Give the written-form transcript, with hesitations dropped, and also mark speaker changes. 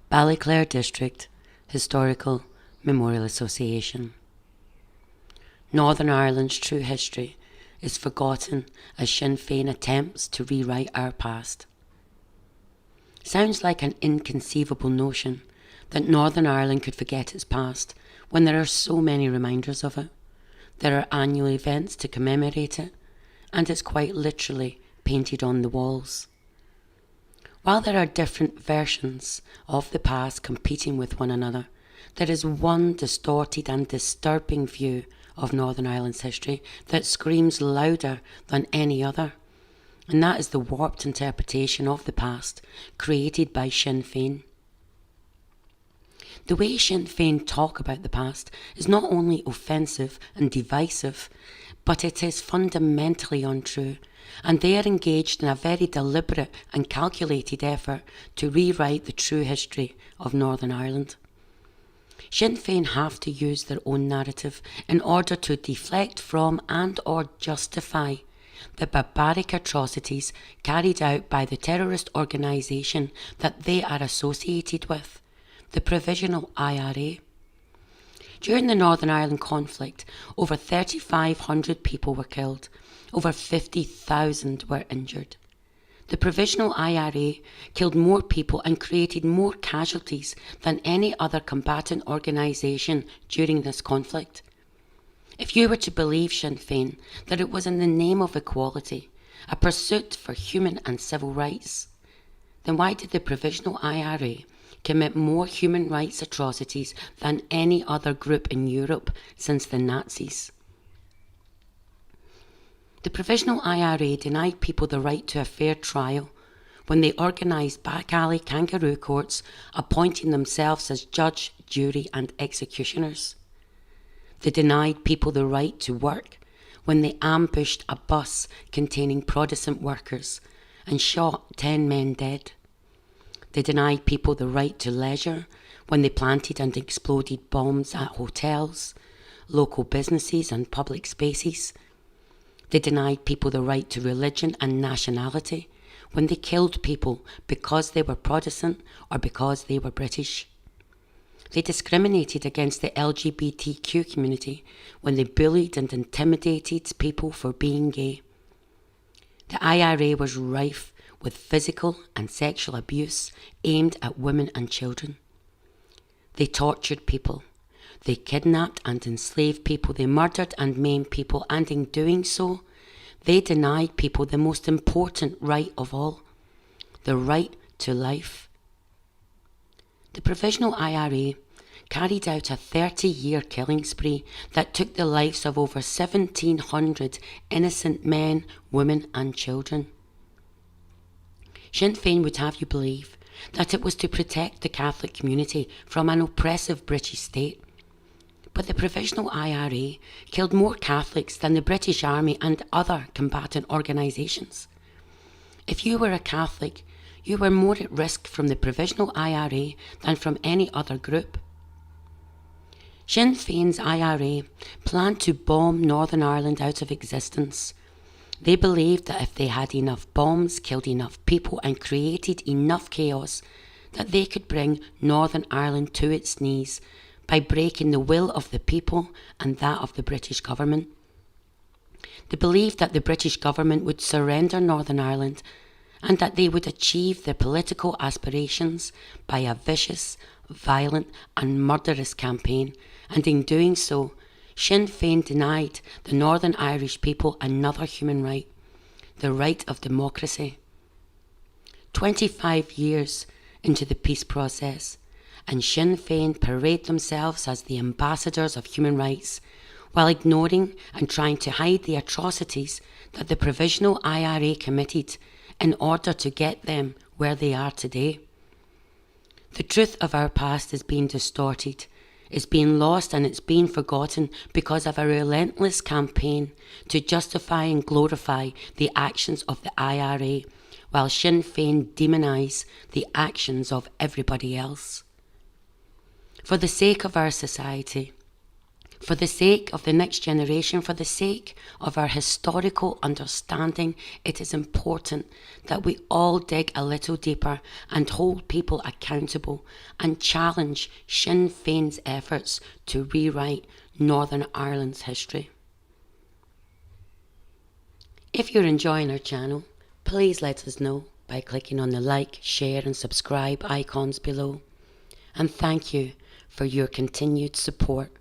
Speaker 1: Ballyclare District Historical Memorial Association. Northern Ireland's true history is forgotten as Sinn Fein attempts to rewrite our past. Sounds like an inconceivable notion that Northern Ireland could forget its past when there are so many reminders of it. There are annual events to commemorate it, and it's quite literally painted on the walls. While there are different versions of the past competing with one another, there is one distorted and disturbing view of Northern Ireland's history that screams louder than any other, and that is the warped interpretation of the past created by Sinn Fein. The way Sinn Fein talk about the past is not only offensive and divisive, but it is fundamentally untrue, and they are engaged in a very deliberate and calculated effort to rewrite the true history of Northern Ireland. Sinn Fein have to use their own narrative in order to deflect from and or justify the barbaric atrocities carried out by the terrorist organisation that they are associated with, the Provisional IRA. During the Northern Ireland conflict, over 3,500 people were killed, over 50,000 were injured. The Provisional IRA killed more people and created more casualties than any other combatant organisation during this conflict. If you were to believe Sinn Fein that it was in the name of equality, a pursuit for human and civil rights, then why did the Provisional IRA commit more human rights atrocities than any other group in Europe since the Nazis? The Provisional IRA denied people the right to a fair trial when they organised back-alley kangaroo courts, appointing themselves as judge, jury and executioners. They denied people the right to work when they ambushed a bus containing Protestant workers and shot 10 men dead. They denied people the right to leisure when they planted and exploded bombs at hotels, local businesses and public spaces. They denied people the right to religion and nationality when they killed people because they were Protestant or because they were British. They discriminated against the LGBTQ community when they bullied and intimidated people for being gay. The IRA was rife with physical and sexual abuse aimed at women and children. They tortured people. They kidnapped and enslaved people. They murdered and maimed people. And in doing so, they denied people the most important right of all, the right to life. The Provisional IRA carried out a 30-year killing spree that took the lives of over 1,700 innocent men, women and children. Sinn Fein would have you believe that it was to protect the Catholic community from an oppressive British state. But the Provisional IRA killed more Catholics than the British Army and other combatant organisations. If you were a Catholic, you were more at risk from the Provisional IRA than from any other group. Sinn Fein's IRA planned to bomb Northern Ireland out of existence. They believed that if they had enough bombs, killed enough people and created enough chaos, that they could bring Northern Ireland to its knees by breaking the will of the people and that of the British government. They believed that the British government would surrender Northern Ireland and that they would achieve their political aspirations by a vicious, violent and murderous campaign, and in doing so, Sinn Fein denied the Northern Irish people another human right, the right of democracy. 25 years into the peace process, and Sinn Fein parade themselves as the ambassadors of human rights, while ignoring and trying to hide the atrocities that the Provisional IRA committed in order to get them where they are today. The truth of our past is being distorted, is being lost and it's being forgotten because of a relentless campaign to justify and glorify the actions of the IRA, while Sinn Fein demonise the actions of everybody else. For the sake of our society, For the sake of the next generation, for the sake of our historical understanding, it is important that we all dig a little deeper and hold people accountable and challenge Sinn Féin's efforts to rewrite Northern Ireland's history. If you're enjoying our channel, please let us know by clicking on the like, share and subscribe icons below. And thank you for your continued support.